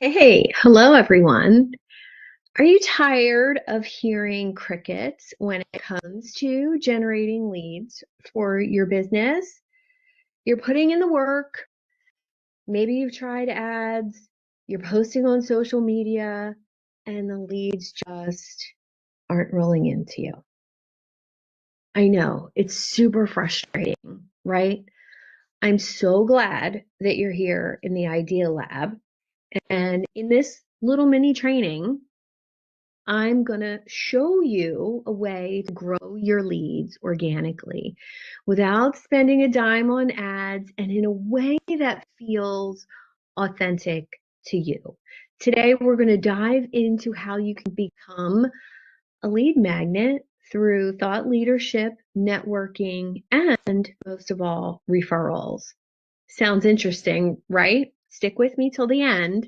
Hey, hello everyone. Are you tired of hearing crickets when it comes to generating leads for your business? You're putting in the work. Maybe you've tried ads, you're posting on social media, and the leads just aren't rolling into you. I know it's super frustrating, right? I'm so glad that you're here in the Idea Lab. And in this little mini training, I'm going to show you a way to grow your leads organically without spending a dime on ads and in a way that feels authentic to you. Today, we're going to dive into how you can become a lead magnet through thought leadership, networking, and most of all, referrals. Sounds interesting, right? Stick with me till the end.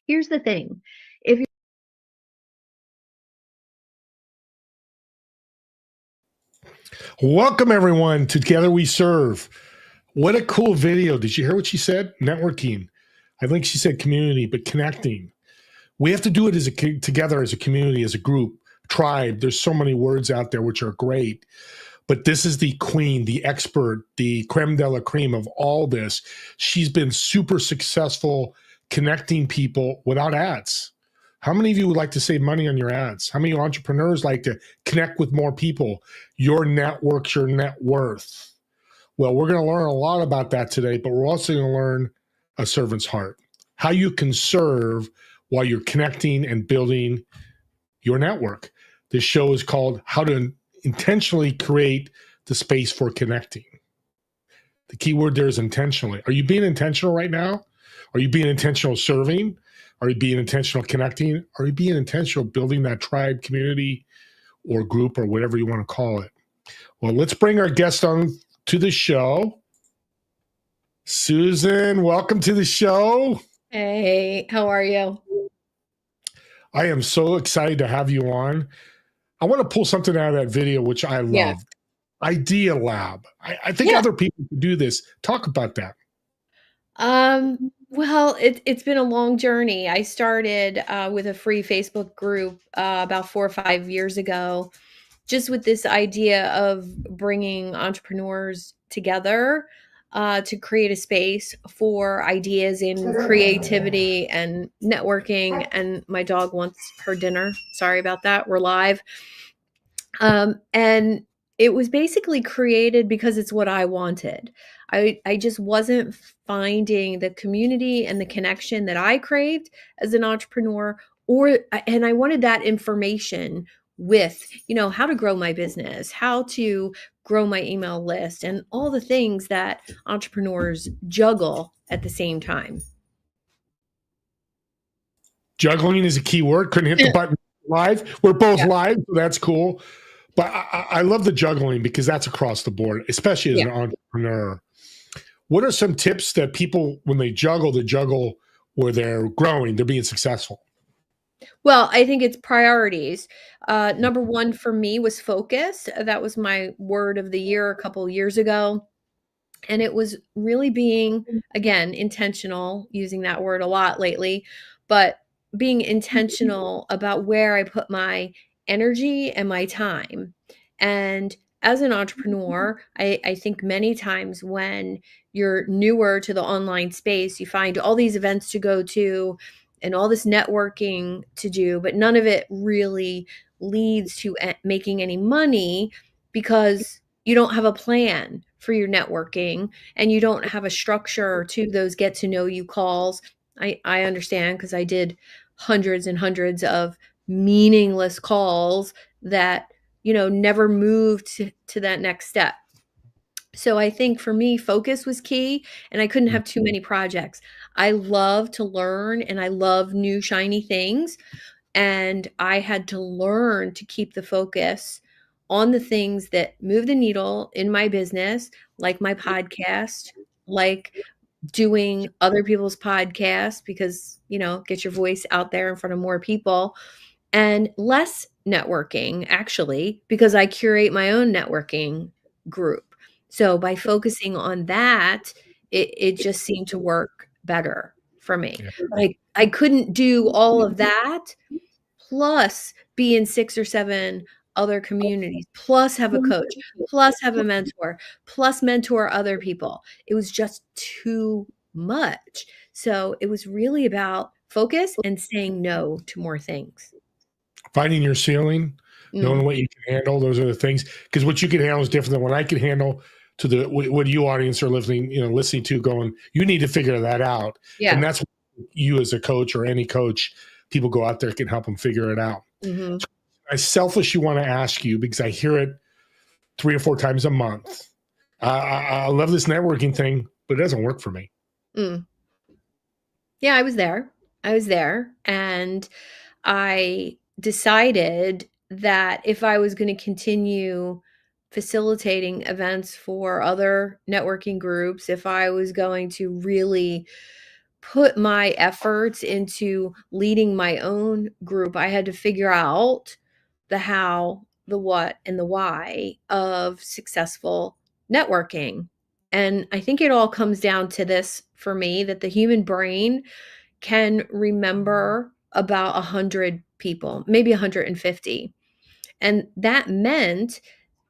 Here's the thing. If Welcome, everyone, to Together We Serve. What a cool video. Did you hear what she said? Networking. I think she said community, but connecting. We have to do it together as a community, as a group, tribe. There's so many words out there which are great. But this is the queen, the expert, the creme de la creme of all this. She's been super successful connecting people without ads. How many of you would like to save money on your ads? How many entrepreneurs like to connect with more people? Your network's your net worth. Well, we're going to learn a lot about that today, but we're also going to learn a servant's heart, how you can serve while you're connecting and building your network. This show is called How to Intentionally Create the Space for Connecting. The key word there is intentionally. Are you being intentional right now? Are you being intentional serving? Are you being intentional connecting? Are you being intentional building that tribe, community, or group, or whatever you want to call it? Well, let's bring our guest on to the show. Susan, welcome to the show. Hey, how are you? I am so excited to have you on. I want to pull something out of that video, which I Yeah. loved. Idea Lab. I think Yeah. other people could do this. Talk about that. Well, it's been a long journey. I started with a free Facebook group about 4 or 5 years ago, just with this idea of bringing entrepreneurs together to create a space for ideas in creativity and networking. And my dog wants her dinner. Sorry about that. We're live. And it was basically created because it's what I wanted. I just wasn't finding the community and the connection that I craved as an entrepreneur, and I wanted that information with, how to grow my business, how to grow my email list, and all the things that entrepreneurs juggle at the same time. Juggling is a key word. Couldn't hit the button live. We're both Yeah. live, so that's cool. But I love the juggling because that's across the board, especially as Yeah. an entrepreneur. What are some tips that people, when they juggle where they're growing, they're being successful? Well, I think it's priorities. Number one for me was focus. That was my word of the year a couple years ago. And it was really being, again, intentional, using that word a lot lately, but being intentional about where I put my energy and my time. And as an entrepreneur, I think many times when you're newer to the online space, you find all these events to go to and all this networking to do, but none of it really leads to making any money because you don't have a plan for your networking and you don't have a structure to those get to know you calls. I understand because I did hundreds and hundreds of meaningless calls that, never moved to that next step. So I think for me, focus was key, and I couldn't have too many projects. I love to learn and I love new shiny things. And I had to learn to keep the focus on the things that move the needle in my business, like my podcast, like doing other people's podcasts, because, get your voice out there in front of more people, and less networking, actually, because I curate my own networking group. So by focusing on that, it just seemed to work better for me. Yeah. But I couldn't do all of that plus be in 6 or 7 other communities, plus have a coach, plus have a mentor, plus mentor other people. It was just too much. So it was really about focus and saying no to more things. Finding your ceiling, knowing Mm, what you can handle. Those are the things, because what you can handle is different than what I can handle. To the what you audience are listening to, going, you need to figure that out, and yeah. that's what you as a coach or any coach, people go out there can help them figure it out. Mhm. I selfishly want to ask you because I hear it 3 or 4 times a month. I love this networking thing, but it doesn't work for me. Mm. Yeah, I was there. I was there, and I decided that if I was gonna continue facilitating events for other networking groups, if I was going to really put my efforts into leading my own group, I had to figure out the how, the what, and the why of successful networking. And I think it all comes down to this for me, that the human brain can remember about 100 people, maybe 150. And that meant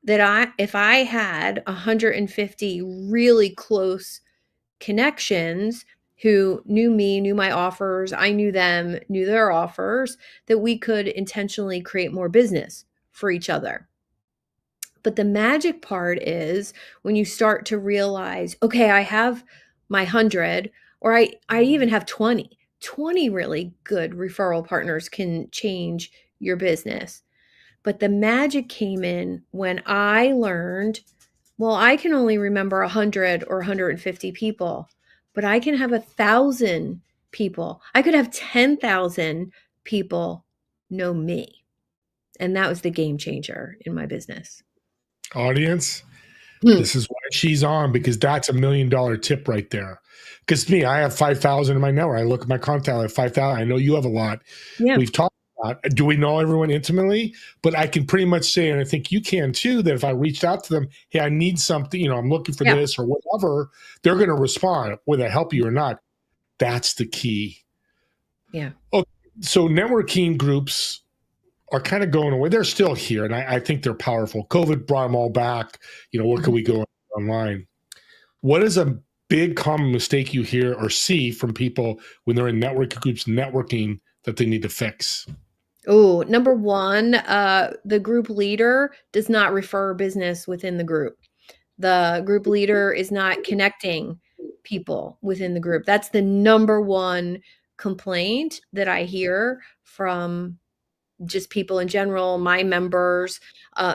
that if I had 150 really close connections who knew me, knew my offers, I knew them, knew their offers, that we could intentionally create more business for each other. But the magic part is when you start to realize, okay, I have my 100, or I even have 20. 20 really good referral partners can change your business. But the magic came in when I learned, well, I can only remember 100 or 150 people, but I can have 1,000 people. I could have 10,000 people know me. And that was the game changer in my business. Audience, Hmm. this is why she's on, because that's $1 million tip right there. Because me, I have 5,000 in my network. I look at my contact, I have 5,000. I know you have a lot. Yeah. We've talked about, do we know everyone intimately? But I can pretty much say, and I think you can too, that if I reached out to them, hey, I need something, I'm looking for Yeah. this or whatever, they're going to respond, whether I help you or not. That's the key. Yeah. Okay, so networking groups are kind of going away. They're still here, and I think they're powerful. COVID brought them all back. Where can Mhm. we go online? What is a big common mistake you hear or see from people when they're in networking groups networking that they need to fix? Oh, number one, the group leader does not refer business within the group. The group leader is not connecting people within the group. That's the number one complaint that I hear from just people in general, my members,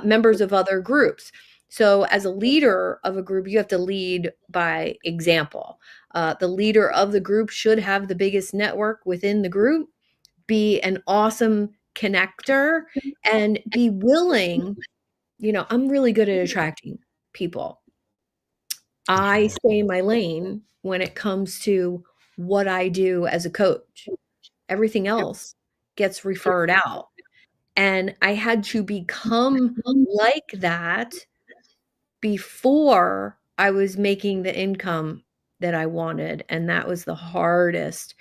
members of other groups. So, as a leader of a group, you have to lead by example. The leader of the group should have the biggest network within the group, be an awesome connector, and be willing. I'm really good at attracting people. I stay in my lane when it comes to what I do as a coach. Everything else gets referred out. And I had to become like that before I was making the income that I wanted. And that was the hardest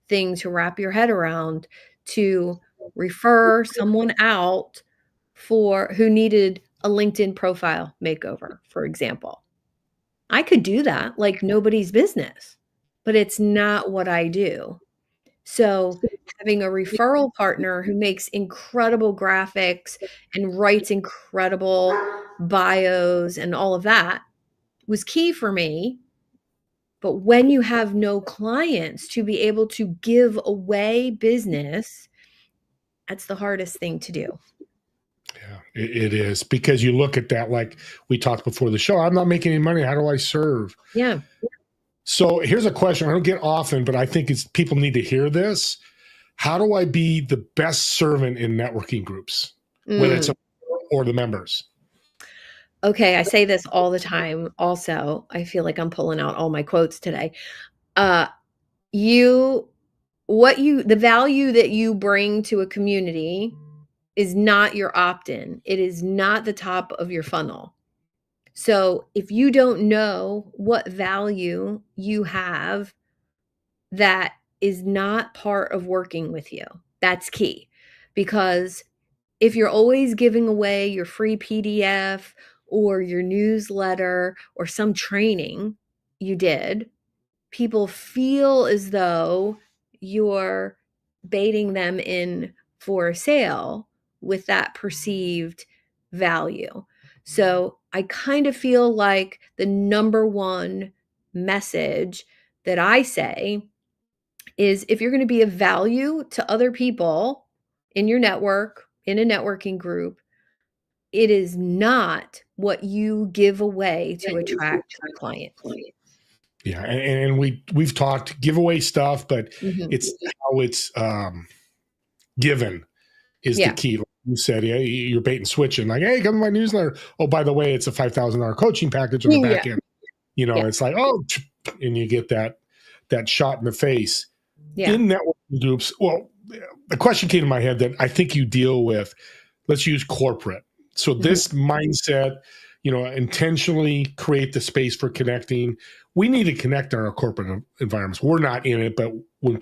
thing to wrap your head around, to refer someone out for who needed a LinkedIn profile makeover, for example. I could do that like nobody's business, but it's not what I do. So, having a referral partner who makes incredible graphics and writes incredible bios and all of that was key for me. But when you have no clients, to be able to give away business, that's the hardest thing to do. Yeah, it is, because you look at that like we talked before the show. I'm not making any money. How do I serve? Yeah. So here's a question I don't get often, but I think it's people need to hear this. How do I be the best servant in networking groups, whether it's Mm. or the members? Okay, I say this all the time also. I feel like I'm pulling out all my quotes today. Uh, you the value that you bring to a community is not your opt-in. It is not the top of your funnel. So, if you don't know what value you have that is not part of working with you. That's key. Because if you're always giving away your free PDF or your newsletter or some training you did, people feel as though you're baiting them in for a sale with that perceived value. So I kind of feel like the number one message that I say is if you're going to be of value to other people in your network, in a networking group, it is not what you give away to attract clients. Yeah, and we've talked giveaway stuff, but Mhm. it's how it's given is the Yeah. key. Like you said, yeah, you're bait and switching. Like, hey, come to my newsletter. Oh, by the way, it's a $5,000 coaching package on the Yeah. back end. You know, Yeah. it's like, oh, and you get that shot in the face. Yeah. In networking groups, well, the question came to my head that I think you deal with. Let's use corporate. So Mhm. this mindset, intentionally create the space for connecting. We need to connect in our corporate environments. We're not in it, but when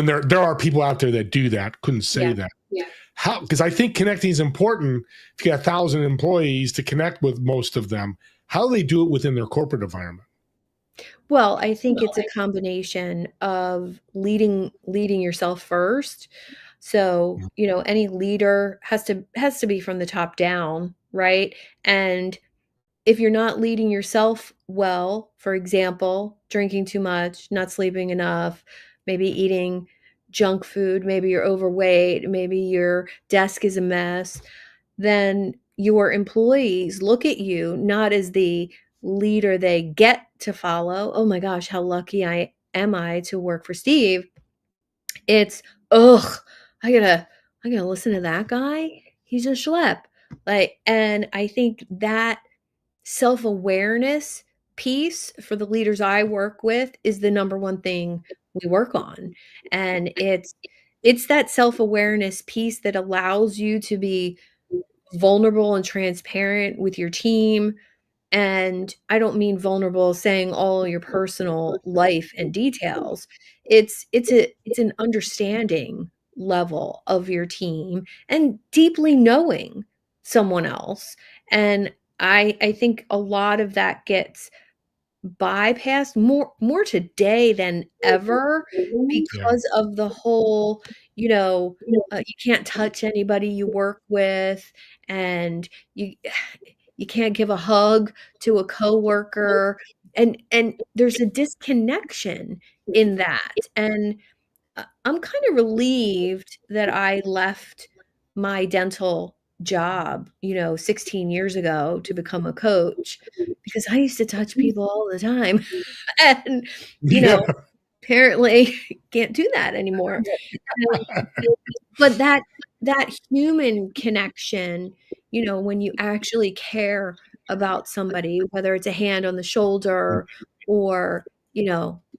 there are people out there that do that, couldn't say Yeah. that. Yeah. How? Because I think connecting is important. If you got 1,000 employees to connect with most of them, how do they do it within their corporate environment? Well, I think it's a combination of leading yourself first. So, any leader has to be from the top down, right? And if you're not leading yourself well, for example, drinking too much, not sleeping enough, maybe eating junk food, maybe you're overweight, maybe your desk is a mess, then your employees look at you not as the leader they get to follow. Oh my gosh, how lucky I to work for Steve. It's, ugh, I gotta listen to that guy. He's a schlep. Like, and I think that self-awareness piece for the leaders I work with is the number one thing we work on. And it's that self-awareness piece that allows you to be vulnerable and transparent with your team. And I don't mean vulnerable saying all your personal life and details. It's an understanding level of your team and deeply knowing someone else. And I think a lot of that gets bypassed more today than ever Yeah. because of the whole, you know, you can't touch anybody you work with, and you you can't give a hug to a coworker, and there's a disconnection in that, and I'm kinda relieved that I left my dental job, 16 years ago to become a coach because I used to touch people all the time, and, you Yeah. know, apparently can't do that anymore. So but that human connection, when you actually care about somebody, whether it's a hand on the shoulder or,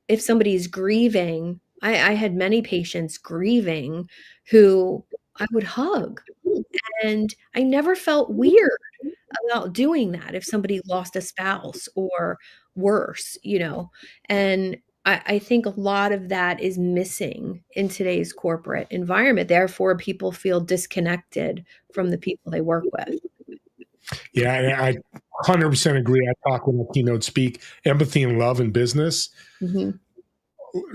if somebody's grieving, I had many patients grieving who I would hug, and I never felt weird about doing that if somebody lost a spouse or worse, and I think a lot of that is missing in today's corporate environment. Therefore, people feel disconnected from the people they work with. Yeah, and I 100% agree. I talk when I keynote speak, empathy and love in business. Mhm.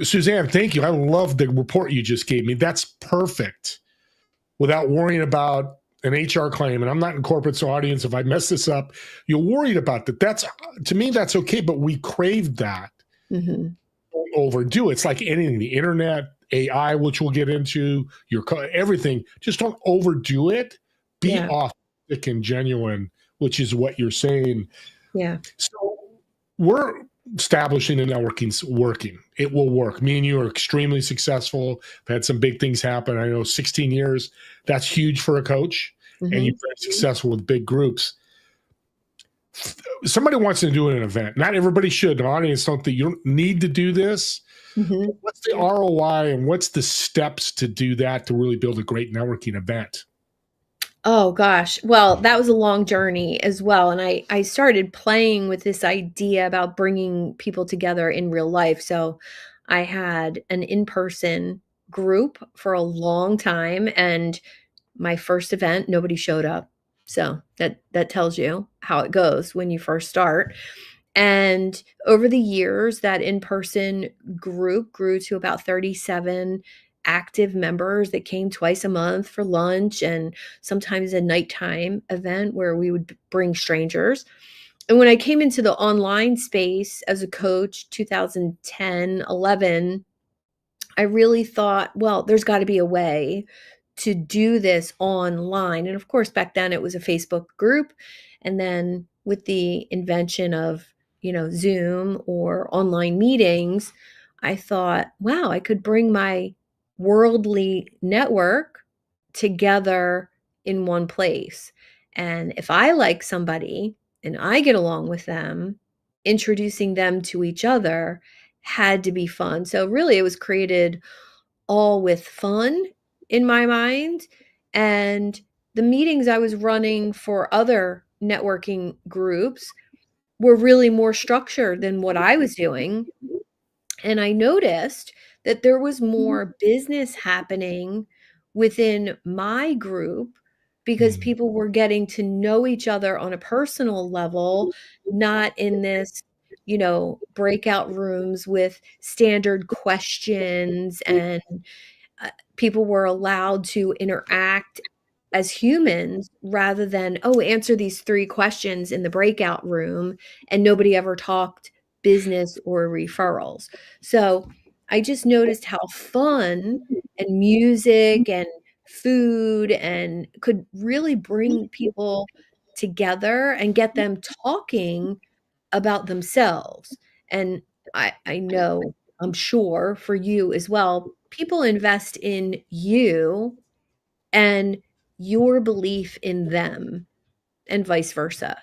Suzanne, thank you. I love the report you just gave me. That's perfect. Without worrying about an HR claim, and I'm not in corporate, so audience, if I mess this up, you're worried about that. That's to me, that's okay, but we crave that. Mhm. Don't overdo it. It's like anything, the internet, AI, which we'll get into, everything. Just don't overdo it. Be Yeah. authentic and genuine, which is what you're saying. Yeah. So we're establishing the networking's working. It will work. Me and you are extremely successful. I've had some big things happen. I know 16 years, that's huge for a coach, and you're Mhm. very successful with big groups. Somebody wants to do an event. Not everybody should. The audience don't think you don't need to do this. Mhm. What's the ROI and what's the steps to do that to really build a great networking event? Oh gosh. Well, that was a long journey as well, and I started playing with this idea about bringing people together in real life. So, I had an in-person group for a long time, and my first event, nobody showed up. So that tells you how it goes when you first start. And over the years, that in-person group grew to about 37 active members that came twice a month for lunch and sometimes a nighttime event where we would bring strangers. And when I came into the online space as a coach, 2010, 11, I really thought, well, there's got to be a way to do this online. And of course, back then it was a Facebook group. And then with the invention of, Zoom or online meetings, I thought, wow, I could bring my worldly network together in one place. And if I like somebody and I get along with them, introducing them to each other had to be fun. So really it was created all with fun in my mind. And the meetings I was running for other networking groups were really more structured than what I was doing. And I noticed that there was more business happening within my group because Mm. people were getting to know each other on a personal level, not in this, breakout rooms with standard questions, and people were allowed to interact as humans rather than, oh, answer these 3 questions in the breakout room, and nobody ever talked business or referrals. So, I just noticed how fun and music and food and could really bring people together and get them talking about themselves. And I know, I'm sure for you as well, people invest in you and your belief in them and vice versa.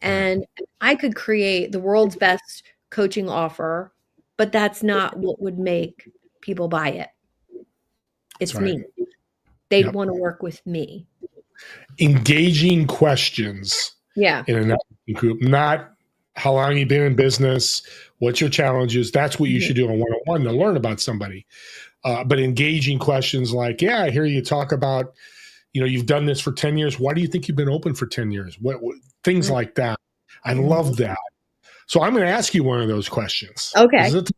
Right. And I could create the world's best coaching offer, but that's not what would make people buy it. That's It's right. me. They'd Yep. wanna work with me. Engaging questions Yeah. in a networking group, not how long you been in business, what's your challenges. That's what you Mhm. should do on one-on-one to learn about somebody. But engaging questions like, yeah, I hear you talk about, you've done this for 10 years. Why do you think you've been open for 10 years? What things Mm, like that. I mhm. love that. So I'm going to ask you one of those questions. This is Okay. it,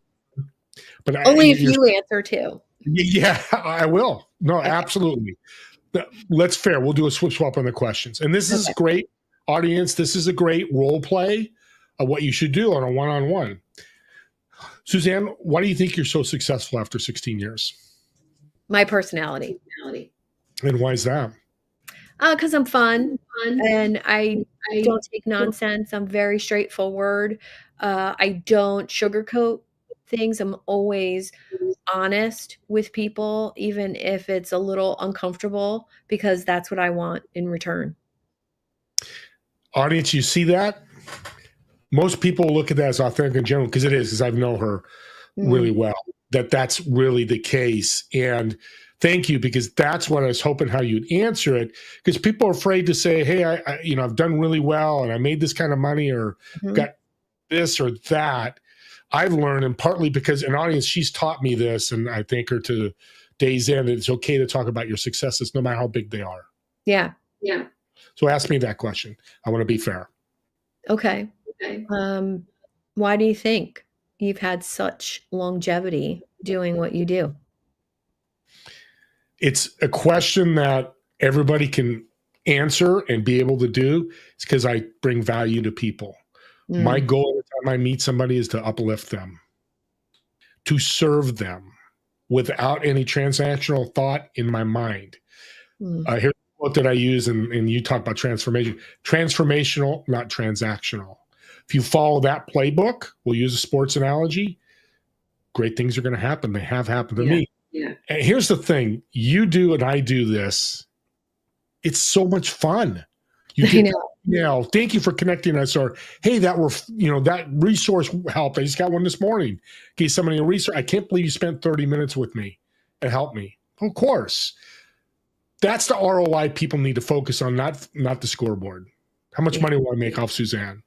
but Only if you're, you answer too. yeah, I will. No, Okay. absolutely. Let's fair. We'll do a swip swap on the questions. And this is Okay. great, audience. This is a great role play of what you should do on a one-on-one. Suzanne, why do you think you're so successful after 16 years? My personality. And why is that? 'Cause I'm fun and I don't take nonsense. I'm very straightforward. I don't sugarcoat things. I'm always honest with people, even if it's a little uncomfortable, because that's what I want in return. Audience, you see that? Most people look at that as authentic in general because it is, because I've known her really Mm, well, that's really the case. And thank you, because that's what I was hoping how you'd answer it. Because people are afraid to say, hey, I've done really well and I made this kind of money or mhm. got this or that. I've learned, and partly because an audience, she's taught me this, and I thank her to days in, that it's okay to talk about your successes no matter how big they are. Yeah. So ask me that question. I want to be fair. Okay. Um, why do you think you've had such longevity doing what you do? It's a question that everybody can answer and be able to do. It's because I bring value to people. My Mm, goal every time I meet somebody is to uplift them, to serve them without any transactional thought in my mind. mm, Here's a quote that I use, and you talk about transformation. Transformational, not transactional. If you follow that playbook, we'll use a sports analogy, great things are going to happen. They have happened to yeah. me. And here's the thing, you do and I do this. It's so much fun. You I get, know. thank you for connecting us. Or, hey, that resource helped. I just got one this morning. Gave somebody a resource. I can't believe you spent 30 minutes with me and helped me. Of course. That's the ROI people need to focus on, not the scoreboard. How much Yeah. money will I make off Suzanne?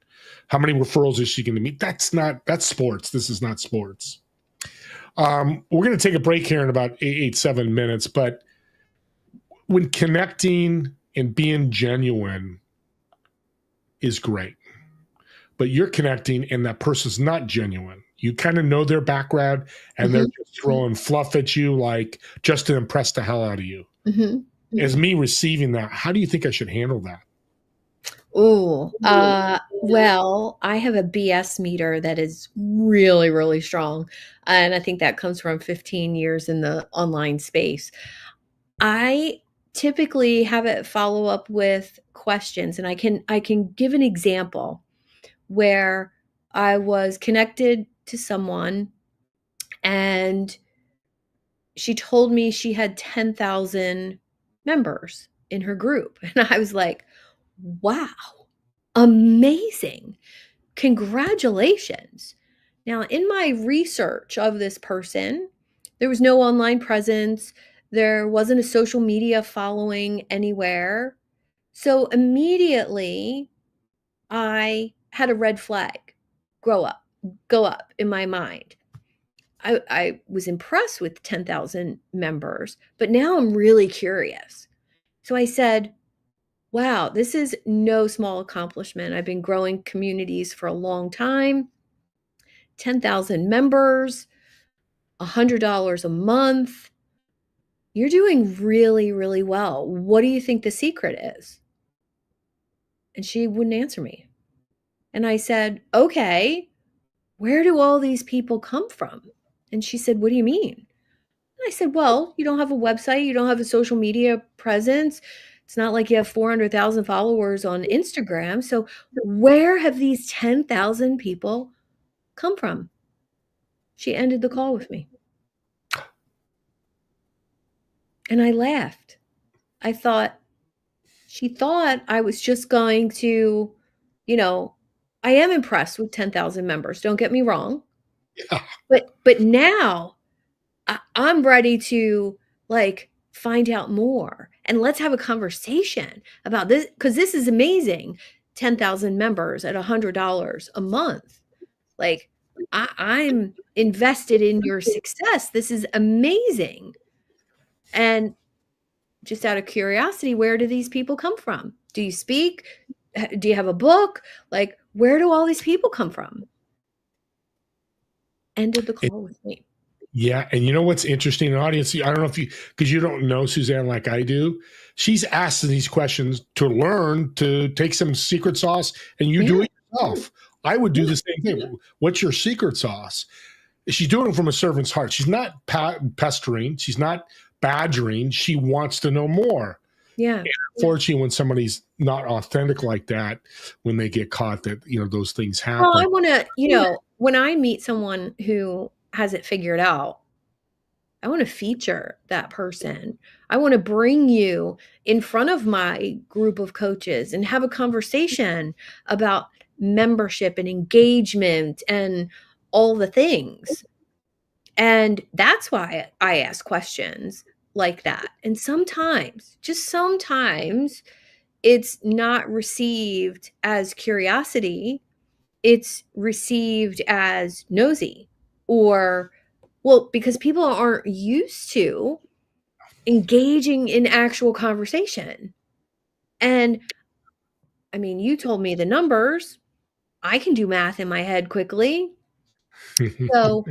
How many referrals is she going to meet? That's sports. This is not sports. We're going to take a break here in about 7 minutes, but when connecting and being genuine is great, but you're connecting and that person's not genuine. You kind of know their background and they're Mhm. just throwing fluff at you, like just to impress the hell out of you. Mhm. As me receiving that, how do you think I should handle that? Ooh, well, I have a BS meter that is really, really strong, and I think that comes from 15 years in the online space. I typically have it follow up with questions, and I can give an example where I was connected to someone, and she told me she had 10,000 members in her group, and I was like, "Wow, amazing. Congratulations." Now, in my research of this person, there was no online presence, there wasn't a social media following anywhere. So immediately, I had a red flag grow up, go up in my mind. I was impressed with 10,000 members, but now I'm really curious. So I said, wow, this is no small accomplishment. I've been growing communities for a long time. 10,000 members, $100 a month. You're doing really, really well. What do you think the secret is? And she wouldn't answer me. And I said, okay, where do all these people come from? And she said, what do you mean? And I said, well, you don't have a website, you don't have a social media presence. It's not like you have 400,000 followers on Instagram. So, where have these 10,000 people come from? She ended the call with me. And I laughed. I thought, she thought I was just going to, you know, I am impressed with 10,000 members, don't get me wrong. Yeah. But now I'm ready to, like, find out more, and let's have a conversation about this because this is amazing. 10,000 members at $100 a month. Like, I'm invested in your success. This is amazing. And just out of curiosity, where do these people come from? Do you speak? Do you have a book? Like, where do all these people come from? Ended the call with me. Yeah, and you know what's interesting, audience? I don't know if you, because you don't know Suzanne like I do. She's asking these questions to learn, to take some secret sauce, and you do Yeah, it yourself. I would do yeah, the same thing. What's your secret sauce? She's doing it from a servant's heart. She's not pestering. She's not badgering. She wants to know more. yeah. Unfortunately, when somebody's not authentic like that, when they get caught, that those things Well, happen. I wanna, when I meet someone who has it figured out, I wanna feature that person. I wanna bring you in front of my group of coaches and have a conversation about membership and engagement and all the things. And that's why I ask questions like that. And sometimes, just sometimes, it's not received as curiosity, it's received as nosy or, well, because people aren't used to engaging in actual conversation. And I mean, you told me the numbers. I can do math in my head quickly. So,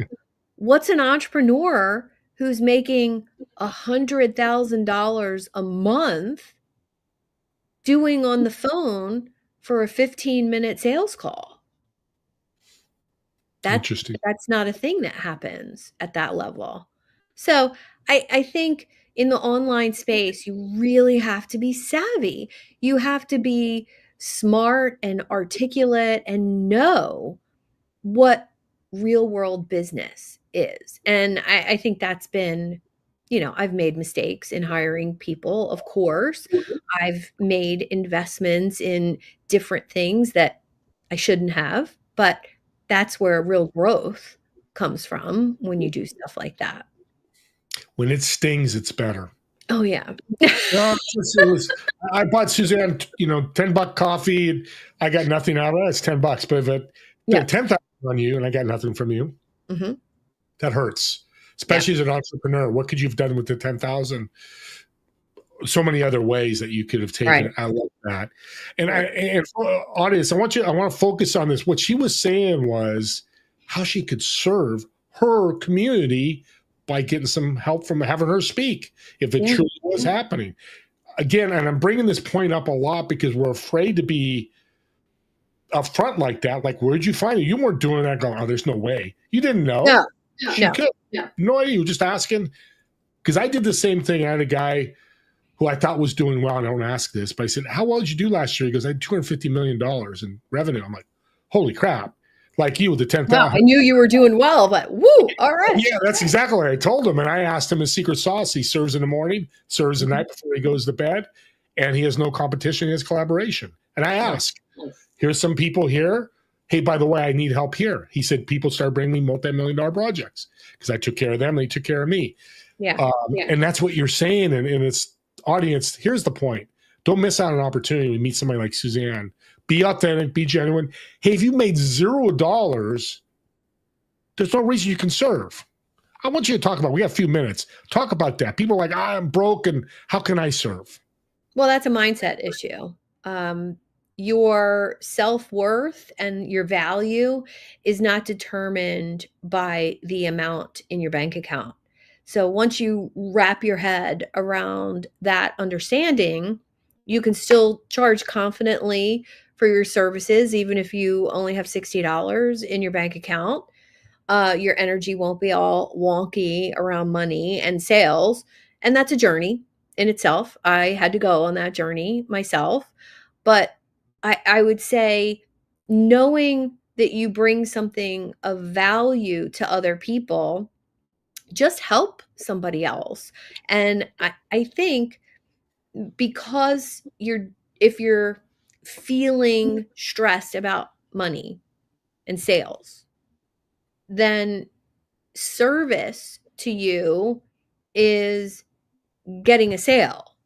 what's an entrepreneur who's making $100,000 a month doing on the phone for a 15-minute sales call? That Interesting. that's not a thing that happens at that level. So, I think in the online space, you really have to be savvy. You have to be smart and articulate and know what real world business is. And I think that's been, I've made mistakes in hiring people, of course. I've made investments in different things that I shouldn't have, but that's where real growth comes from when you do stuff like that. When it stings, it's better. Oh, yeah. No, it was. I bought Suzanne, $10 coffee. And I got nothing out of it. It's $10, but if it Yeah. 10,000 on you and I got nothing from you, Mhm. that hurts. Yeah. especially as an entrepreneur. What could you have done with the 10,000? So many other ways that you could have taken Right. it. I love that. And Right. and for audience, I want to focus on this. What she was saying was how she could serve her community by getting some help from having her speak if it Yeah. truly was happening. Again, and I'm bringing this point up a lot because we're afraid to be upfront like that. Like, where'd you find it? You weren't doing that. Going, oh, there's no way. You didn't know. No. She No. could. No idea. You were just asking. Because I did the same thing. I had a guy who I thought was doing well. And I don't ask this, but I said, "How well did you do last year?" He goes, "I had $250 million in revenue." I'm like, "Holy crap!" Like you with the Wow. 10,000. I knew you were doing well, but woo. All right. Yeah, that's exactly what I told him. And I asked him his secret sauce. He serves in the morning, serves the night before he goes to bed, and he has no competition. He has collaboration. And I Nice. asked, "Here's some people here. Hey, by the way, I need help here." He said, "People started bringing me multi-million-dollar projects because I took care of them. They took care of me." Yeah. And that's what you're saying. And it's audience. Here's the point. Don't miss out on an opportunity to meet somebody like Suzanne. Be authentic, be genuine. Hey, if you made $0, there's no reason you can serve. I want you to talk about, we got a few minutes. Talk about that. People are like, I'm broke and how can I serve? Well, that's a mindset issue. Your self-worth and your value is not determined by the amount in your bank account. So once you wrap your head around that understanding, you can still charge confidently for your services, even if you only have $60 in your bank account. Your energy won't be all wonky around money and sales. And that's a journey in itself. I had to go on that journey myself. But I would say knowing that you bring something of value to other people, just help somebody else. And I think because if you're feeling stressed about money and sales, then service to you is getting a sale.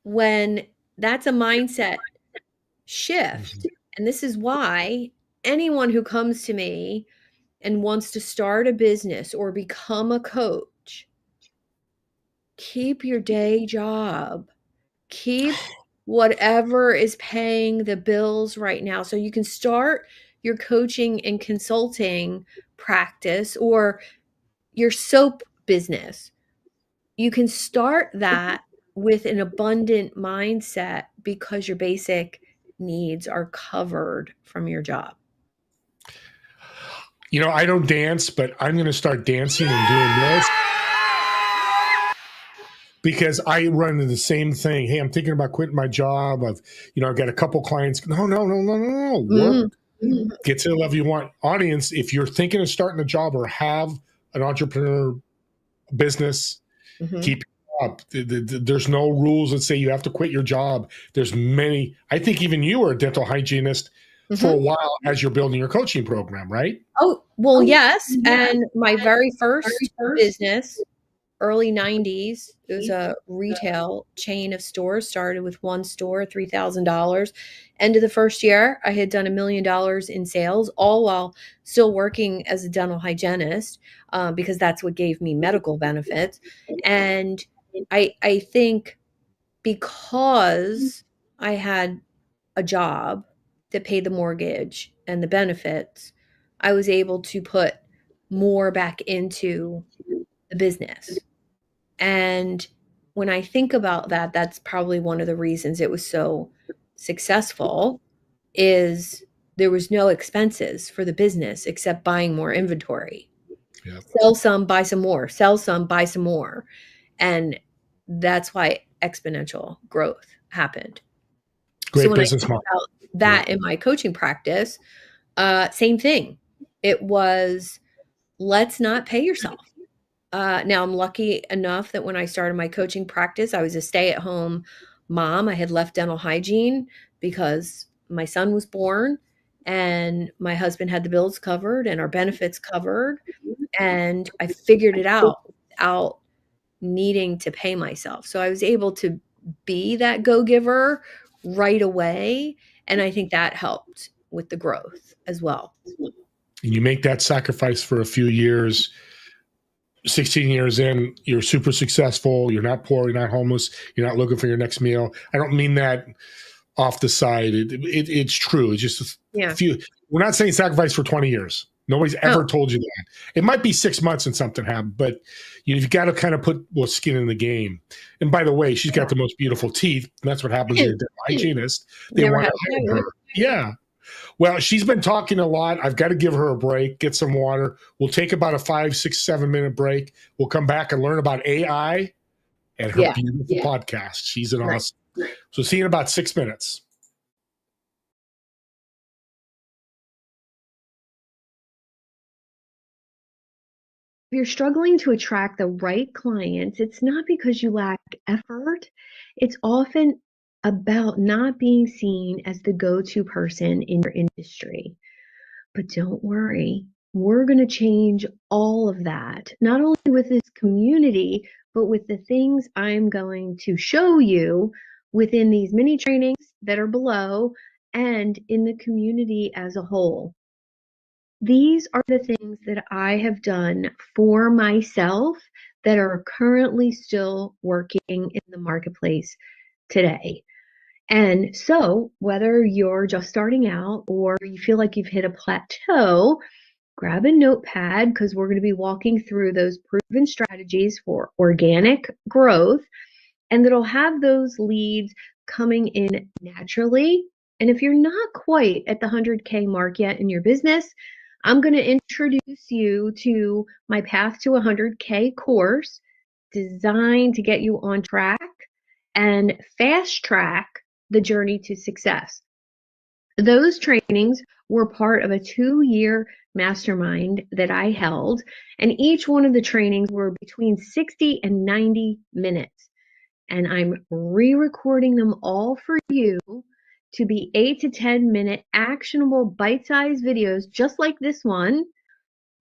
When that's a mindset shift, and this is why anyone who comes to me and wants to start a business or become a coach, keep your day job. Keep whatever is paying the bills right now so you can start your coaching and consulting practice or your soap business. You can start that with an abundant mindset because your basic needs are covered from your job. You know, I don't dance, but I'm going to start dancing and doing this because I run into the same thing. Hey, I'm thinking about quitting my job. I've got a couple clients. No, no, no, no, no, no. Work. Mhm. Get to the level you want. Audience, if you're thinking of starting a job or have an entrepreneur business, Mhm. keep it up. There's no rules that say you have to quit your job. There's many. I think even you were a dental hygienist for a Mhm. while as you're building your coaching program, right? Oh, well, yes, and my very first business, early 90s, it was a retail chain of stores, started with one store, $3,000. End of the first year, I had done $1 million in sales, all while still working as a dental hygienist, because that's what gave me medical benefits. And I think because I had a job that paid the mortgage and the benefits, I was able to put more back into the business. And when I think about that, that's probably one of the reasons it was so successful is there was no expenses for the business except buying more inventory. Yeah. Sell some, buy some more, sell some, buy some more. And that's why exponential growth happened. So Great when I business think model. about Yeah. that in my coaching practice, same thing. It was, let's not pay yourself. Now I'm lucky enough that when I started my coaching practice, I was a stay-at-home mom. I had left dental hygiene because my son was born and my husband had the bills covered and our benefits covered. And I figured it out without needing to pay myself. So I was able to be that go-giver right away. And I think that helped with the growth as well. And you make that sacrifice for a few years, 16 years in, you're super successful. You're not poor. You're not homeless. You're not looking for your next meal. I don't mean that off the side. It's true. It's just a Yeah. few. We're not saying sacrifice for 20 years. Nobody's ever No. told you that. It might be 6 months and something happened, but you've got to kind of put more skin in the game. And by the way, she's got the most beautiful teeth. And that's what happens to a dental hygienist. They Never want had to a hire her. Yeah. Well, she's been talking a lot. I've got to give her a break, get some water. We'll take about a 5, 6, 7 minute break. We'll come back and learn about AI and her Yeah. beautiful podcast. She's an Right. awesome. So see you in about 6 minutes. If you're struggling to attract the right clients, it's not because you lack effort. It's often about not being seen as the go-to person in your industry. But don't worry, we're going to change all of that, not only with this community, but with the things I'm going to show you within these mini trainings that are below and in the community as a whole. These are the things that I have done for myself that are currently still working in the marketplace today. And so, whether you're just starting out or you feel like you've hit a plateau, grab a notepad because we're going to be walking through those proven strategies for organic growth, and that'll have those leads coming in naturally. And if you're not quite at the 100K mark yet in your business, I'm going to introduce you to my Path to 100K course designed to get you on track and fast track the journey to success. Those trainings were part of a 2-year mastermind that I held, and each one of the trainings were between 60 and 90 minutes. And I'm re-recording them all for you to be 8 to 10-minute actionable bite-sized videos just like this one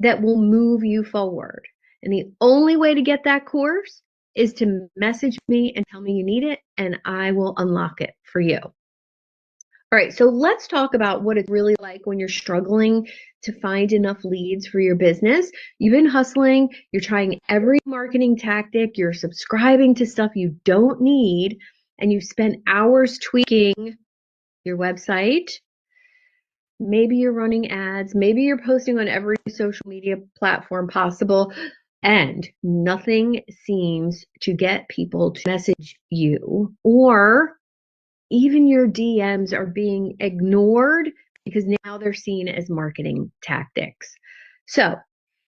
that will move you forward. And the only way to get that course is to message me and tell me you need it, and I will unlock it for you. All right, so let's talk about what it's really like when you're struggling to find enough leads for your business. You've been hustling, you're trying every marketing tactic, you're subscribing to stuff you don't need, and you've spent hours tweaking your website. Maybe you're running ads, maybe you're posting on every social media platform possible, and nothing seems to get people to message you, or even your DMs are being ignored because now they're seen as marketing tactics. So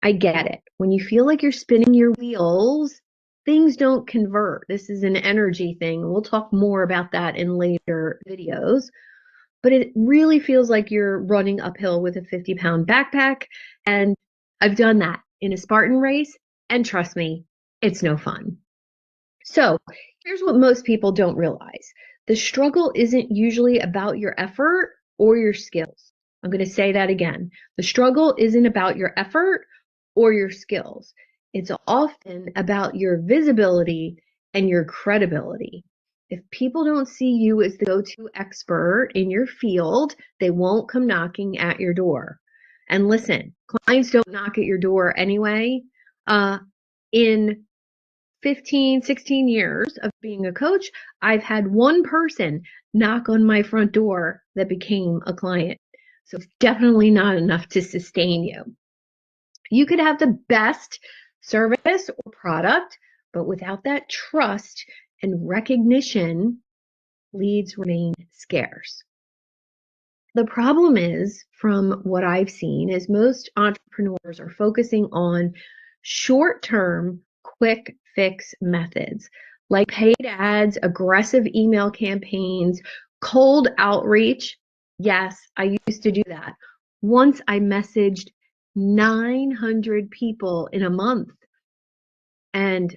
I get it. When you feel like you're spinning your wheels, things don't convert. This is an energy thing. We'll talk more about that in later videos. But it really feels like you're running uphill with a 50-pound backpack. And I've done that in a Spartan race. And trust me, it's no fun. So here's what most people don't realize. The struggle isn't usually about your effort or your skills. I'm going to say that again. The struggle isn't about your effort or your skills. It's often about your visibility and your credibility. If people don't see you as the go-to expert in your field, they won't come knocking at your door. And listen, clients don't knock at your door anyway. In 15, 16 years of being a coach, I've had one person knock on my front door that became a client. So it's definitely not enough to sustain you. You could have the best service or product, but without that trust and recognition, leads remain scarce. The problem is, from what I've seen, is most entrepreneurs are focusing on short-term, quick fix methods like paid ads, aggressive email campaigns, cold outreach. Yes, I used to do that. Once I messaged 900 people in a month, and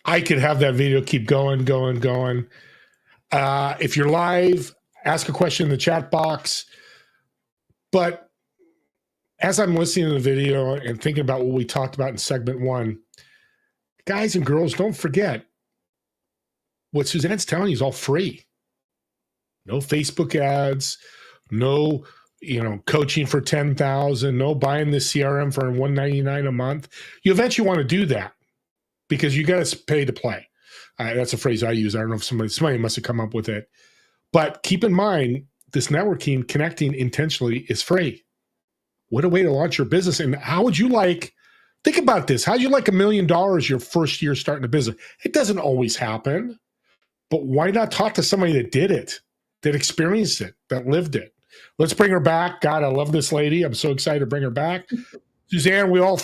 I could have that video keep going, going, going. If you're live, ask a question in the chat box. But as I'm listening to the video and thinking about what we talked about in segment 1, guys and girls, don't forget what Suzanne's telling you is all free. No Facebook ads, no coaching for 10,000, no buying the CRM for 199 a month. You eventually want to do that because you got to pay to play. That's a phrase I use. I don't know if somebody must have come up with it. But keep in mind, this networking, connecting intentionally is free. What a way to launch your business. And how would you think about this. How'd you like $1 million your first year starting a business? It doesn't always happen, but why not talk to somebody that did it, that experienced it, that lived it? Let's bring her back. God, I love this lady. I'm so excited to bring her back. Suzanne, we all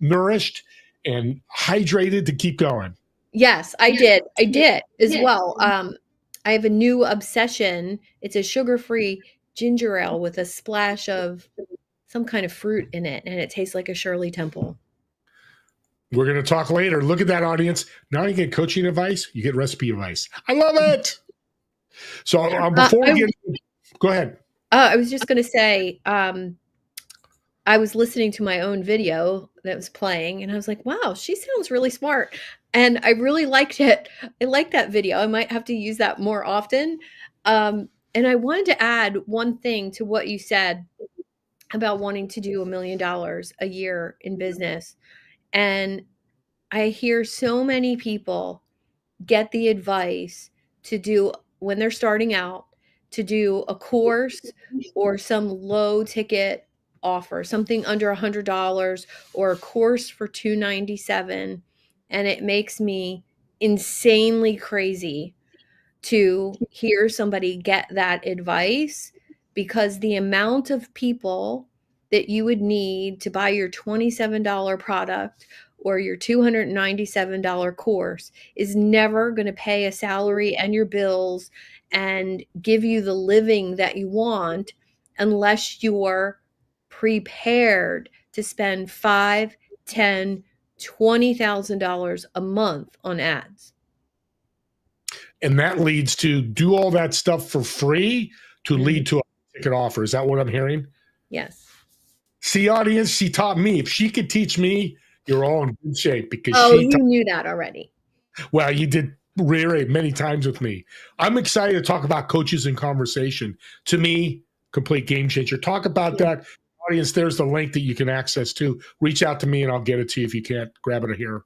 nourished, and hydrated to keep going. Yes, I did. I did as well. I have a new obsession. It's a sugar-free ginger ale with a splash of some kind of fruit in it, and it tastes like a Shirley Temple. We're going to talk later. Look at that, audience. Not only get coaching advice, you get recipe advice. I love it. So before we get, go ahead. I was just going to say, I was listening to my own video that was playing, and I was like, wow, she sounds really smart. And I really liked it. I liked that video. I might have to use that more often. And I wanted to add one thing to what you said about wanting to do $1 million a year in business. And I hear so many people get the advice to do, when they're starting out, to do a course or some low ticket offer, something under $100, or a course for $297. And it makes me insanely crazy to hear somebody get that advice, because the amount of people that you would need to buy your $27 product or your $297 course is never going to pay a salary and your bills and give you the living that you want unless you're prepared to spend $5, $10, $20,000 a month on ads. And that leads to do all that stuff for free to lead to a ticket offer. Is that what I'm hearing? Yes. See, audience, she taught me. If she could teach me, you're all in good shape because you knew that already. Well, you did reiterate many times with me. I'm excited to talk about coaches in conversation. To me, complete game changer. Talk about that. Audience, there's the link that you can access to. Reach out to me and I'll get it to you if you can't grab it here.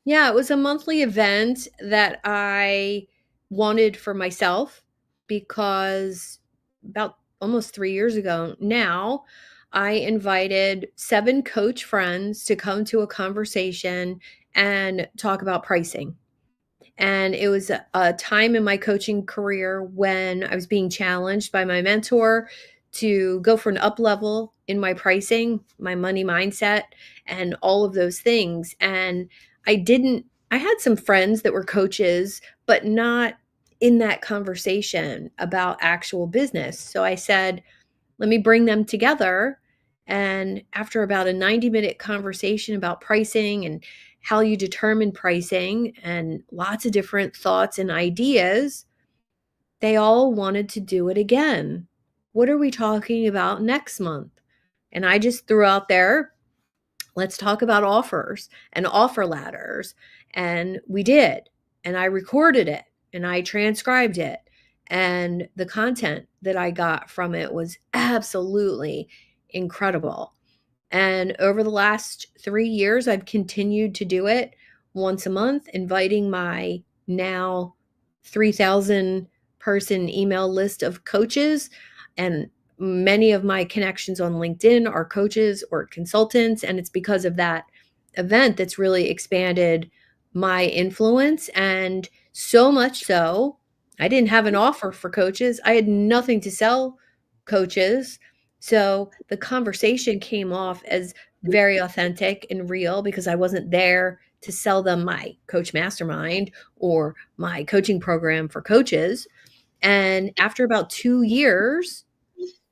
Yeah, it was a monthly event that I wanted for myself because about almost 3 years ago now, I invited 7 coach friends to come to a conversation and talk about pricing. And it was a time in my coaching career when I was being challenged by my mentor to go for an up level in my pricing, my money mindset, and all of those things. And I had some friends that were coaches, but not in that conversation about actual business. So I said, let me bring them together. And after about a 90-minute conversation about pricing and how you determine pricing and lots of different thoughts and ideas, they all wanted to do it again. What are we talking about next month? And I just threw out there, let's talk about offers and offer ladders. And we did. And I recorded it and I transcribed it. And the content that I got from it was absolutely incredible. And over the last 3 years, I've continued to do it once a month, inviting my now 3,000 person email list of coaches. And many of my connections on LinkedIn are coaches or consultants. And it's because of that event that's really expanded my influence. And so much so, I didn't have an offer for coaches. I had nothing to sell coaches. So the conversation came off as very authentic and real because I wasn't there to sell them my coach mastermind or my coaching program for coaches. And after about 2 years,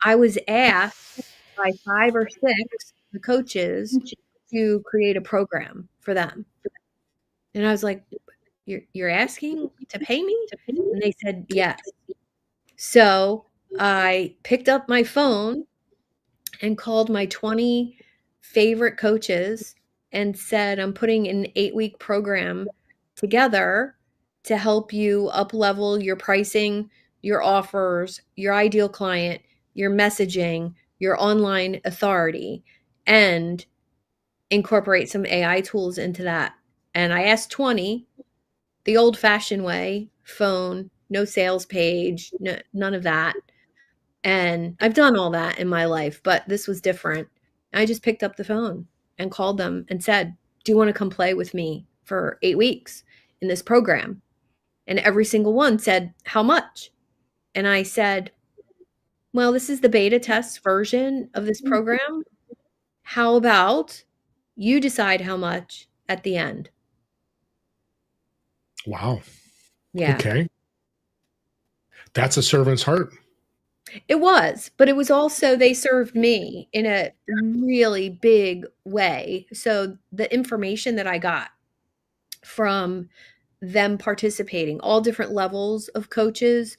I was asked by 5 or 6 the coaches to create a program for them. And I was like, you're asking to pay me? And they said, yes. So I picked up my phone and called my 20 favorite coaches and said, I'm putting an 8-week program together to help you up level your pricing, your offers, your ideal client, your messaging, your online authority, and incorporate some AI tools into that. And I asked 20, the old fashioned way, phone, no sales page, no, none of that. And I've done all that in my life, but this was different. I just picked up the phone and called them and said, "Do you want to come play with me for 8 weeks in this program?" And every single one said, "How much?" And I said, "Well, this is the beta test version of this program. How about you decide how much at the end?" Wow. Yeah. Okay. That's a servant's heart. It was, but it was also they served me in a really big way. So the information that I got from them participating, all different levels of coaches,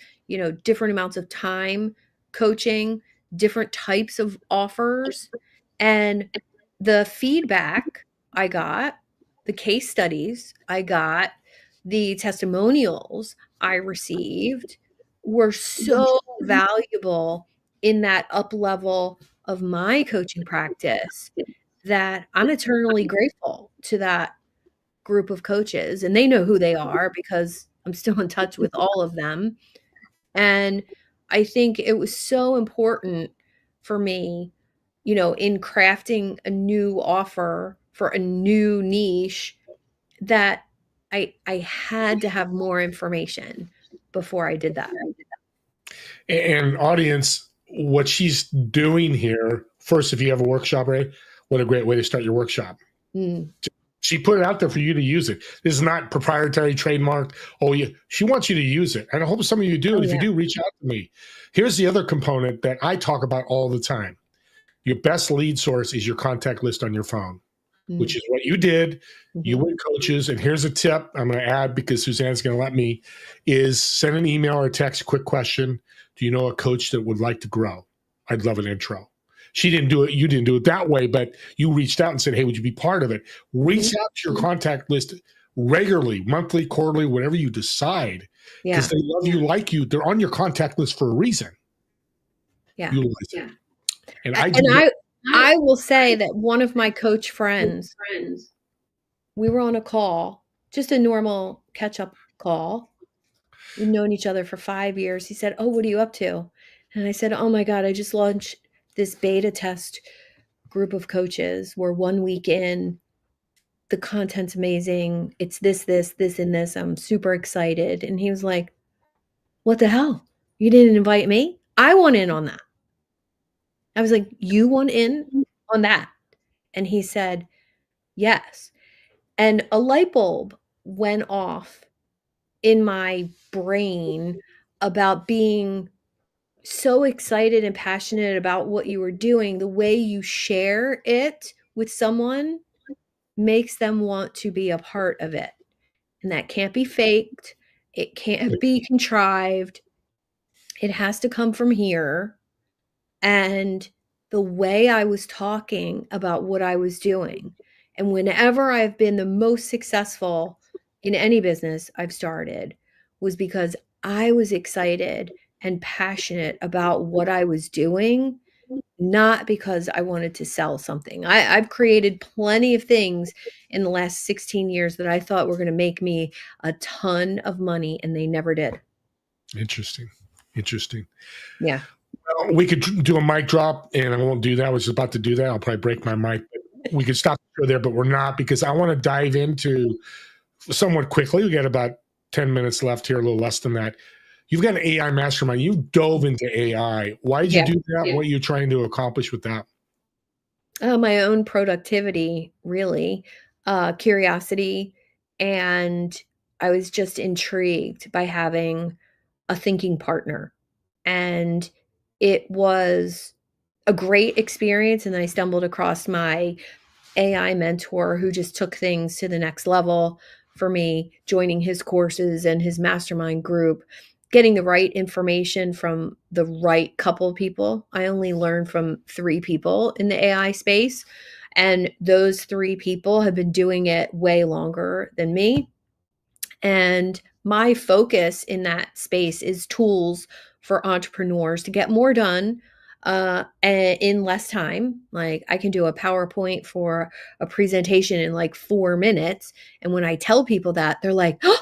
different amounts of time coaching, different types of offers, and the feedback I got, the case studies I got, the testimonials I received were so valuable in that up level of my coaching practice that I'm eternally grateful to that group of coaches, and they know who they are because I'm still in touch with all of them. And I think it was so important for me, in crafting a new offer for a new niche that I had to have more information before I did that. And audience, what she's doing here, first, if you have a workshop, right? What a great way to start your workshop. Mm. She put it out there for you to use it. This is not proprietary, trademarked. Oh, yeah. She wants you to use it. And I hope some of you do. Oh, And if you yeah. do, reach out to me. Here's the other component that I talk about all the time. Your best lead source is your contact list on your phone, which Mm. is what you did. You Mhm. went coaches. And here's a tip I'm going to add because Suzanne's going to let me is send an email or a text, quick question. Do you know a coach that would like to grow? I'd love an intro. She didn't do it. You didn't do it that way, but you reached out and said, hey, would you be part of it? Reach Mhm. out to your contact list regularly, monthly, quarterly, whatever you decide, because Yeah. they love you, like you. They're on your contact list for a reason. Yeah. Utilize it. And I do And that. I will say that one of my coach friends, we were on a call, just a normal catch-up call. We've known each other for 5 years. He said, "Oh, what are you up to?" And I said, "Oh my god, I just launched this beta test group of coaches. We're 1 week in. The content's amazing. It's this, and this. I'm super excited." And he was like, "What the hell? You didn't invite me? I want in on that." I was like, "You want in on that?" And he said, "Yes." And a light bulb went off in my brain about being so excited and passionate about what you were doing. The way you share it with someone makes them want to be a part of it. And that can't be faked. It can't be contrived. It has to come from here. And the way I was talking about what I was doing, and whenever I've been the most successful in any business I've started, was because I was excited and passionate about what I was doing, not because I wanted to sell something. I've created plenty of things in the last 16 years that I thought were going to make me a ton of money, and they never did. Interesting. Interesting. Yeah. Well, we could do a mic drop, and I won't do that. I was about to do that. I'll probably break my mic. We could stop the show there, but we're not because I want to dive into somewhat quickly. We got about 10 minutes left here, a little less than that. You've got an AI mastermind. You dove into AI. Why did you Yeah. do that? What are you trying to accomplish with that? My own productivity, really, curiosity, and I was just intrigued by having a thinking partner, and it was a great experience, and then I stumbled across my AI mentor who just took things to the next level for me, joining his courses and his mastermind group, getting the right information from the right couple of people. I only learned from 3 people in the AI space, and those 3 people have been doing it way longer than me. And my focus in that space is tools for entrepreneurs to get more done in less time. Like I can do a PowerPoint for a presentation in like 4 minutes. And when I tell people that, they're like, oh,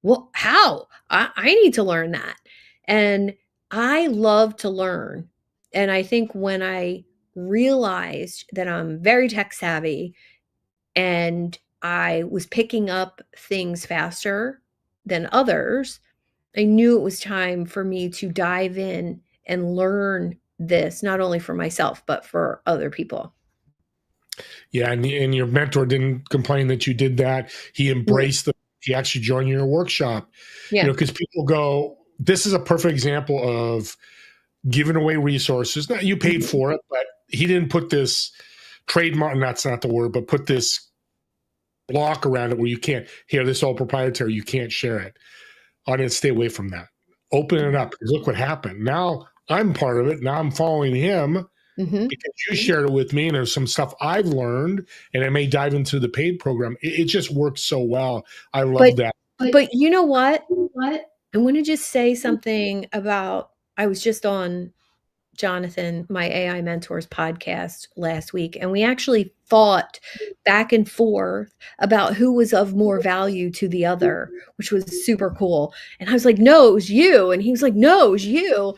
well, how? I need to learn that. And I love to learn. And I think when I realized that I'm very tech savvy and I was picking up things faster than others, I knew it was time for me to dive in and learn this, not only for myself, but for other people. Yeah, and your mentor didn't complain that you did that. He Mm, embraced the. He actually joined your workshop. yeah. Because people go. This is a perfect example of giving away resources. Not you paid Mhm. for it, but he didn't put this trademark. That's not the word, but put this block around it where you can't. Here, this is all proprietary. You can't share it. I didn't stay away from that. Open it up. Because look what happened. Now I'm part of it. Now I'm following him Mhm. because you shared it with me, and there's some stuff I've learned, and I may dive into the paid program. It just works so well. I But love that. but you know what? I wanna just say something about I was just on Jonathan, my AI mentor's podcast last week, and we actually fought back and forth about who was of more value to the other, which was super cool. And I was like, "No, it was you." And he was like, "No, it was you."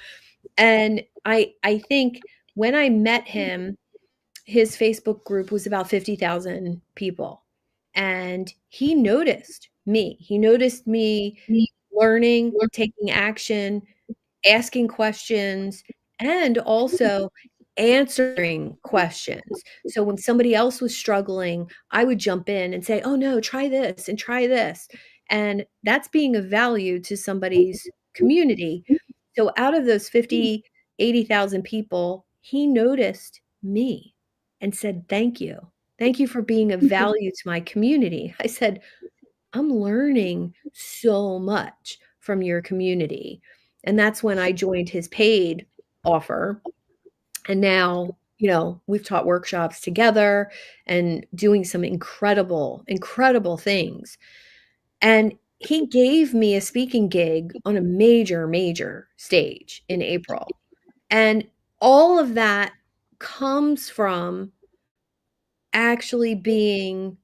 And I think when I met him, his Facebook group was about 50,000 people. And he noticed me. He noticed me learning, taking action, asking questions, and also answering questions. So when somebody else was struggling, I would jump in and say, "Oh no, try this and try this." And that's being of value to somebody's community. So out of those 50, 80,000 people, he noticed me and said, "Thank you. Thank you for being of value to my community." I said, I'm learning so much from your community. And that's when I joined his paid offer. And now, we've taught workshops together and doing some incredible, incredible things. And he gave me a speaking gig on a major, major stage in April. And all of that comes from actually being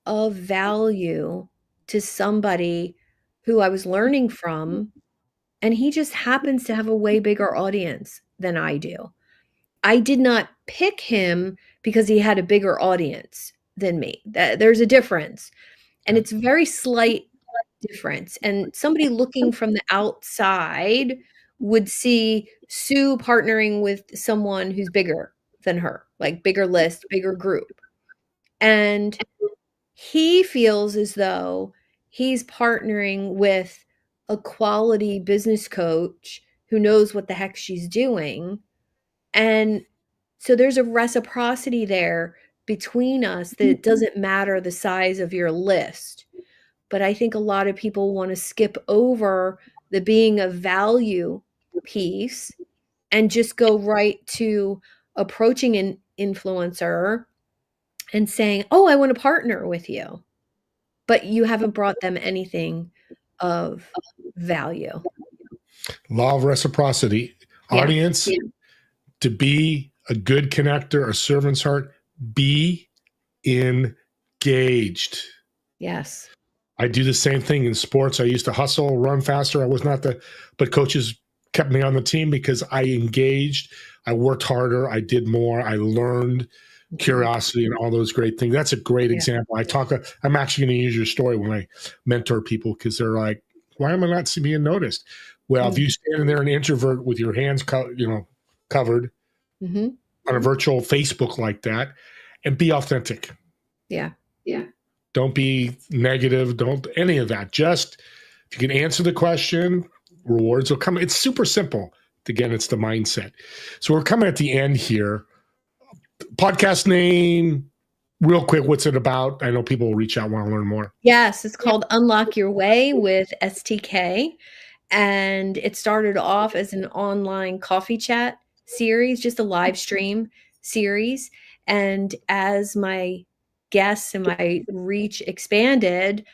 of value to somebody who I was learning from, and he just happens to have a way bigger audience than I do. I did not pick him because he had a bigger audience than me. There's a difference, and it's very slight difference, and somebody looking from the outside would see Sue partnering with someone who's bigger than her, like bigger list, bigger group, and he feels as though he's partnering with a quality business coach who knows what the heck she's doing, and so there's a reciprocity there between us that it doesn't matter the size of your list, but I think a lot of people wanna skip over the being of value piece and just go right to approaching an influencer and saying, "Oh, I wanna partner with you." But you haven't brought them anything of value. Law of reciprocity. Yeah. Audience, to be a good connector, a servant's heart, be engaged. Yes. I do the same thing in sports. I used to hustle, run faster. I was not but coaches kept me on the team because I engaged. I worked harder. I did more. I learned Mhm. curiosity and all those great things. That's a great Yeah. example. I'm actually going to use your story when I mentor people because they're like, why am I not being noticed? Well, if Mm. you stand there an introvert with your hands, covered Mhm. on a virtual Facebook like that, and be authentic. Yeah. Don't be negative. Don't any of that. Just if you can answer the question, rewards will come. It's super simple. Again, it's the mindset. So we're coming at the end here. Podcast name, real quick. What's it about? I know people will reach out, want to learn more. Yes, it's called Unlock Your Way with STK, and it started off as an online coffee chat series, just a live stream series, and as my guests and my reach expanded,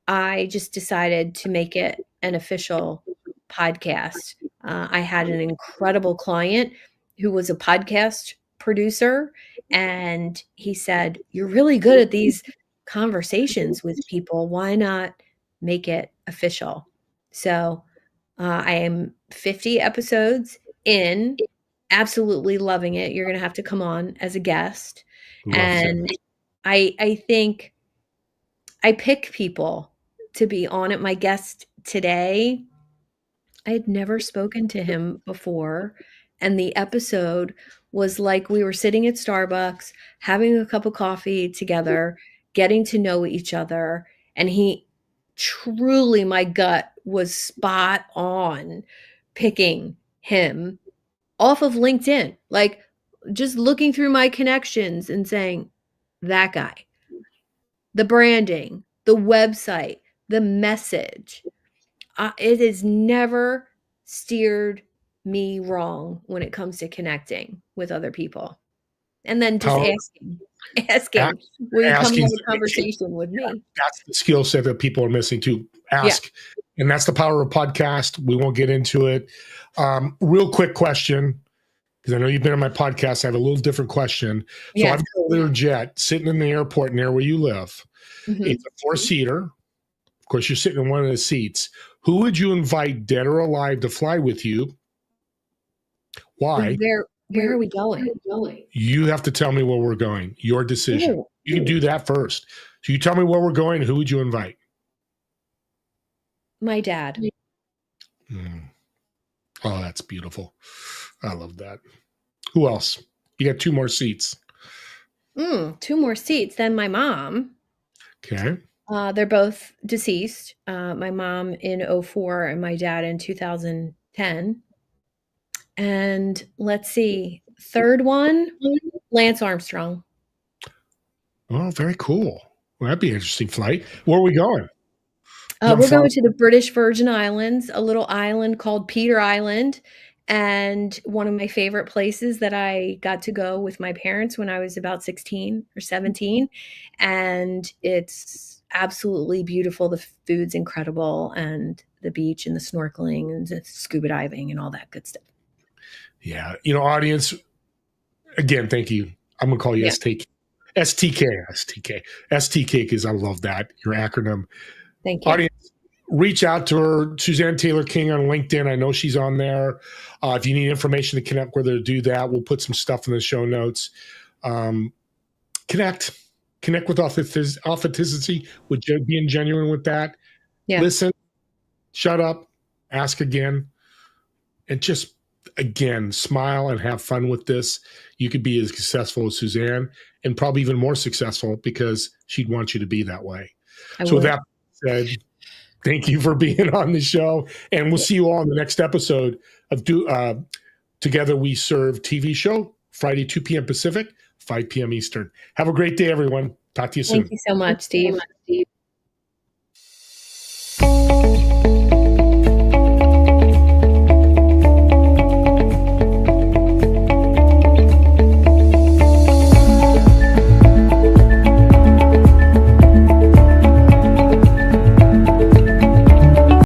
I just decided to make it an official podcast. I had an incredible client who was a podcast producer, and he said, "You're really good at these conversations with people. Why not make it official?" So I am 50 episodes in, absolutely loving it. You're going to have to come on as a guest. Love that. And I think I pick people to be on it. My guest today, I had never spoken to him before, and the episode was like we were sitting at Starbucks, having a cup of coffee together, getting to know each other, and he truly, my gut was spot on picking him off of LinkedIn, like, just looking through my connections and saying, "That guy." The branding, the website, the message. It has never steered me wrong when it comes to connecting with other people. And then just Power asking, ask, "Will you come asking. have a conversation with me?" That's the skill set that people are missing too. Yeah. Ask. And that's the power of podcast. We won't get into it. Real quick question, because I know you've been on my podcast. I have a little different question. So Yeah. I've got a little jet sitting in the airport near where you live. Mhm. It's a four-seater. Of course, you're sitting in one of the seats. Who would you invite, dead or alive, to fly with you? Why? Where are we going? You have to tell me where we're going. Your decision. Ooh, You can do that first. So you tell me where we're going. Who would you invite? my dad. Mm. Oh, that's beautiful. I love that. Who else? You got two more seats. 2 more seats than my mom. Okay. They're both deceased. My mom in '04 and my dad in 2010. And let's see, third one, Lance Armstrong. Oh, very cool. Well, that'd be an interesting flight. Where are we going? We're going to the British Virgin Islands, a little island called Peter Island, and one of my favorite places that I got to go with my parents when I was about 16 or 17, and it's absolutely beautiful. The food's incredible, and the beach and the snorkeling and the scuba diving and all that good stuff. Yeah. Audience, again, thank you. I'm going to call you Yeah. STK. STK, because I love that, your acronym. Thank you. Audience, reach out to her, Suzanne Taylor-King on LinkedIn. I know she's on there. If you need information to connect with her, do that. We'll put some stuff in the show notes. Connect with authenticity, with being genuine with that. Yeah. Listen, shut up, ask again, and just, again, smile and have fun with this. You could be as successful as Suzanne, and probably even more successful, because she'd want you to be that way. So with that said, thank you for being on the show, and we'll see you all in the next episode of Together We Serve TV show, Friday, 2 p.m. Pacific, 5 p.m. Eastern. Have a great day, everyone. Talk to you soon. Thank you so much, Steve.